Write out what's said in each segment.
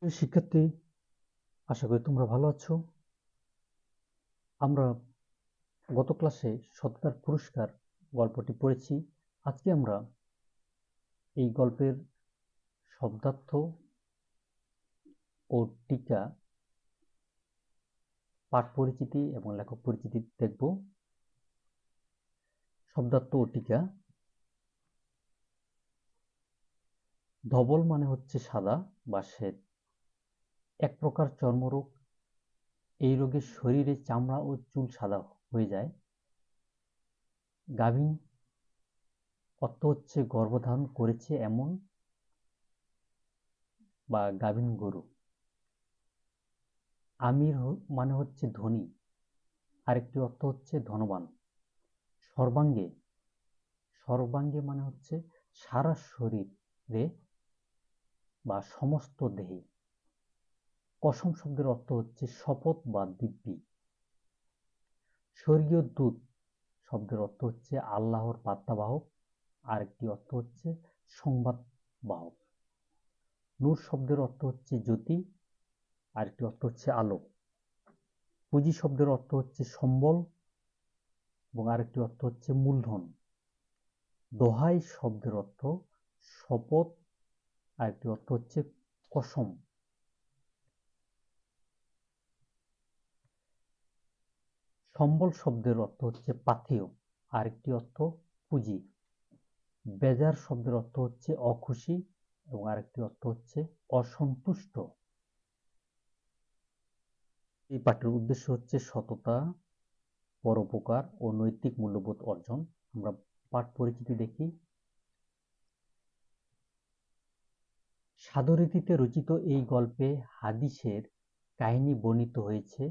প্রিয় শিক্ষার্থী, আশা করি তোমরা ভালো আছো। আমরা গত ক্লাসে সততার পুরস্কার গল্পটি পড়েছি। আজকে আমরা এই গল্পের শব্দার্থ ও টিকা, পাঠ পরিচিতি এবং লেখক পরিচিতি দেখব। শব্দার্থ ও টিকা। ধবল মানে হচ্ছে সাদা বা শ্বেত, এক প্রকার চর্মরোগ। এই রোগে শরীরে চামড়া ও চুল সাদা হয়ে যায়। গাভীন অর্থ হচ্ছে গর্ভধারণ করেছে এমন বা গাভীন গরু। আমির মানে হচ্ছে ধনী, আরেকটি অর্থ হচ্ছে ধনবান। সর্বাঙ্গে, সর্বাঙ্গে মানে হচ্ছে সারা শরীরে বা সমস্ত দেহে। কসম শব্দের অর্থ হচ্ছে শপথ বা দিব্যি। স্বর্গীয় দূত শব্দের অর্থ হচ্ছে আল্লাহর বার্তাবাহক, আরেকটি অর্থ হচ্ছে সংবাদ বাহক। নূর শব্দের অর্থ হচ্ছে জ্যোতি, আরেকটি অর্থ হচ্ছে আলো। পুঁজি শব্দের অর্থ হচ্ছে সম্বল এবং আরেকটি অর্থ হচ্ছে মূলধন। দোহাই শব্দের অর্থ শপথ, আরেকটি অর্থ হচ্ছে কসম। সম্বল শব্দের অর্থ হচ্ছে পাথেয়, আরেকটি অর্থ পুঁজি। বেজার শব্দের অর্থ হচ্ছে অখুশি এবং আরেকটি অর্থ হচ্ছে অসন্তুষ্ট। এই পাঠের উদ্দেশ্য হচ্ছে সততা, পরোপকার ও নৈতিক মূল্যবোধ অর্জন। আমরা পাঠ পরিচিতি দেখি। সাধুরীতিতে রচিত এই গল্পে হাদিসের কাহিনী বর্ণিত হয়েছে।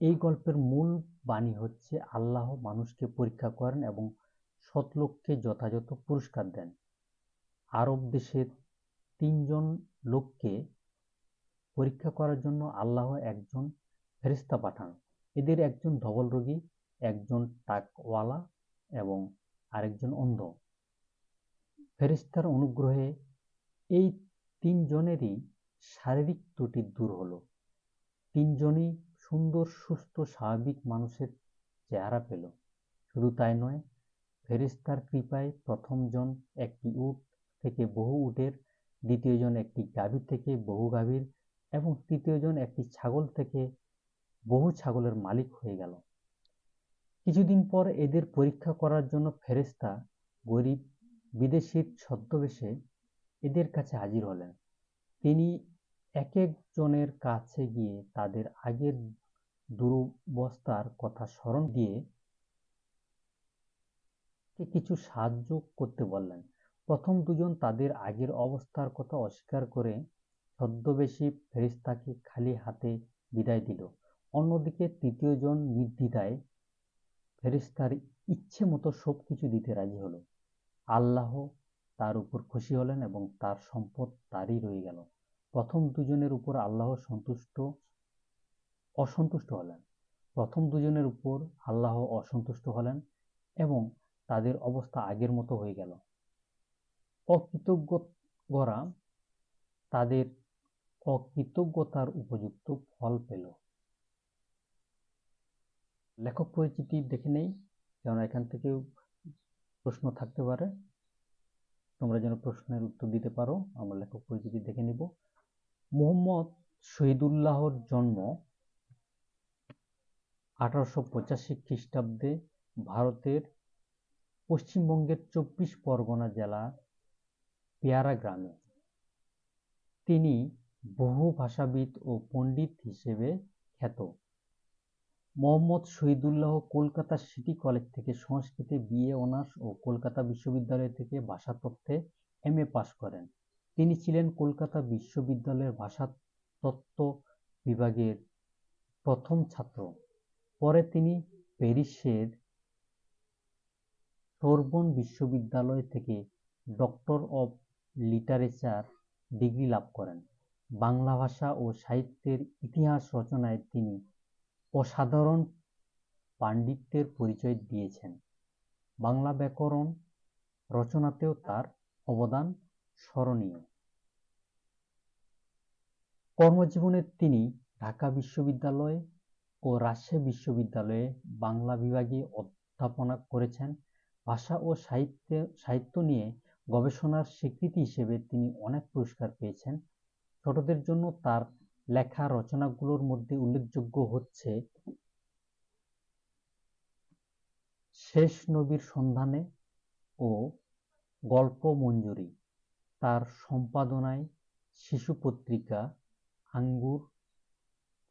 এই গল্পের মূল বাণী হচ্ছে আল্লাহ মানুষকে পরীক্ষা করেন এবং সৎ লোককে যথাযথ পুরস্কার দেন। আরব দেশের ৩ জন লোককে পরীক্ষা করার জন্য আল্লাহ একজন ফেরেশতা পাঠান। এদের একজন ধবল রোগী, একজন টাকওয়ালা এবং আরেকজন অন্ধ। ফেরেশতার অনুগ্রহে এই ৩ জনেরই শারীরিক ত্রুটি দূর হলো। ৩ জনই সুন্দর, সুস্থ, স্বাভাবিক মানুষের চেহারা পেল। শুধু তাই নয়, ফেরেশতার কৃপায় প্রথম জন একটি উট থেকে বহু উটের, দ্বিতীয় জন একটি গাভী থেকে বহু গাভীর এবং তৃতীয় জন একটি ছাগল থেকে বহু ছাগলের মালিক হয়ে গেল। কিছুদিন পর এদের পরীক্ষা করার জন্য ফেরেশতা গরিব বিদেশীর ছদ্মবেশে এদের কাছে হাজির হলেন। তিনি এক এক জনের কাছে গিয়ে তাদের আগের দুরবস্থার কথা স্মরণ দিয়ে কিছু সাহায্য করতে বললেন। প্রথম দুজন তাদের আগের অবস্থার কথা অস্বীকার করে ছদ্মবেশী ফেরেশতাকে খালি হাতে বিদায় দিল। অন্যদিকে তৃতীয় জন নির্দ্বিধায় ফেরেশতার ইচ্ছে মতো সবকিছু দিতে রাজি হলো। আল্লাহ তার উপর খুশি হলেন এবং তার সম্পদ তারই রয়ে গেল। প্রথম দুজনের উপর আল্লাহ অসন্তুষ্ট হলেন। প্রথম দুজনের উপর আল্লাহ অসন্তুষ্ট হলেন এবং তাদের অবস্থা আগের মতো হয়ে গেল। অকৃতজ্ঞরা তাদের অকৃতজ্ঞতার উপযুক্ত ফল পেল। লেখক পরিচিতি দেখে নেই, কারণ এখান থেকে প্রশ্ন থাকতে পারে, তোমরা যেন প্রশ্নের উত্তর দিতে পারো। আমরা লেখক পরিচিতি দেখে নিব। মোহাম্মদ শহীদুল্লাহর জন্ম 1885 খ্রিস্টাব্দে ভারতের পশ্চিমবঙ্গের 24 পরগনা জেলার পেয়ারা গ্রামে। তিনি বহু ভাষাবিদ ও পণ্ডিত হিসেবে খ্যাত। মোহাম্মদ শহীদুল্লাহ কলকাতা সিটি কলেজ থেকে সংস্কৃতে বিএ অনার্স ও কলকাতা বিশ্ববিদ্যালয় থেকে ভাষাতত্ত্বে এমএ পাশ করেন। তিনি ছিলেন কলকাতা বিশ্ববিদ্যালয়ের ভাষাতত্ত্ব বিভাগের প্রথম ছাত্র। পরে তিনি প্যারিসের সোরবন বিশ্ববিদ্যালয় থেকে ডক্টর অব লিটারেচার ডিগ্রি লাভ করেন। বাংলা ভাষা ও সাহিত্যের ইতিহাস রচনায় তিনি অসাধারণ পাণ্ডিত্যের পরিচয় দিয়েছেন। বাংলা ব্যাকরণ রচনাতেও তার অবদান স্মরণীয়। কর্মজীবনে তিনি ঢাকা বিশ্ববিদ্যালয় ও রাজশাহী বিশ্ববিদ্যালয়ে বাংলা বিভাগে অধ্যাপনা করেছেন। ভাষা ও সাহিত্য নিয়ে গবেষণার স্বীকৃতি হিসেবে তিনি অনেক পুরস্কার পেয়েছেন। ছোটদের জন্য তার লেখা রচনাগুলোর মধ্যে উল্লেখযোগ্য হচ্ছে শেষ নবীর সন্ধানে ও গল্প মঞ্জুরি। তার সম্পাদনায় শিশু পত্রিকা আঙ্গুর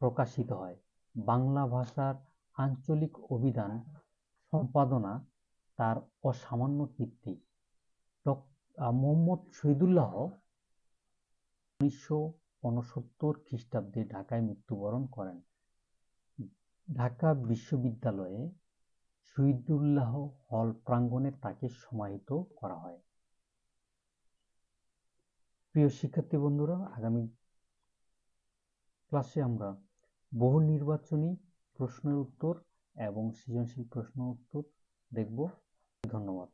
প্রকাশিত হয়। বাংলা ভাষার আঞ্চলিক অভিধান সম্পাদনা তার অসামান্য কীর্তি। মোহাম্মদ শহীদুল্লাহ 1969 খ্রিস্টাব্দে ঢাকায় মৃত্যুবরণ করেন। ঢাকা বিশ্ববিদ্যালয়ে শহীদুল্লাহ হল প্রাঙ্গণে তাকে সমাহিত করা হয়। প্রিয় শিক্ষার্থী বন্ধুরা, আগামী ক্লাসে আমরা বহু নির্বাচনী প্রশ্নের উত্তর এবং সৃজনশীল প্রশ্ন উত্তর দেখব। ধন্যবাদ।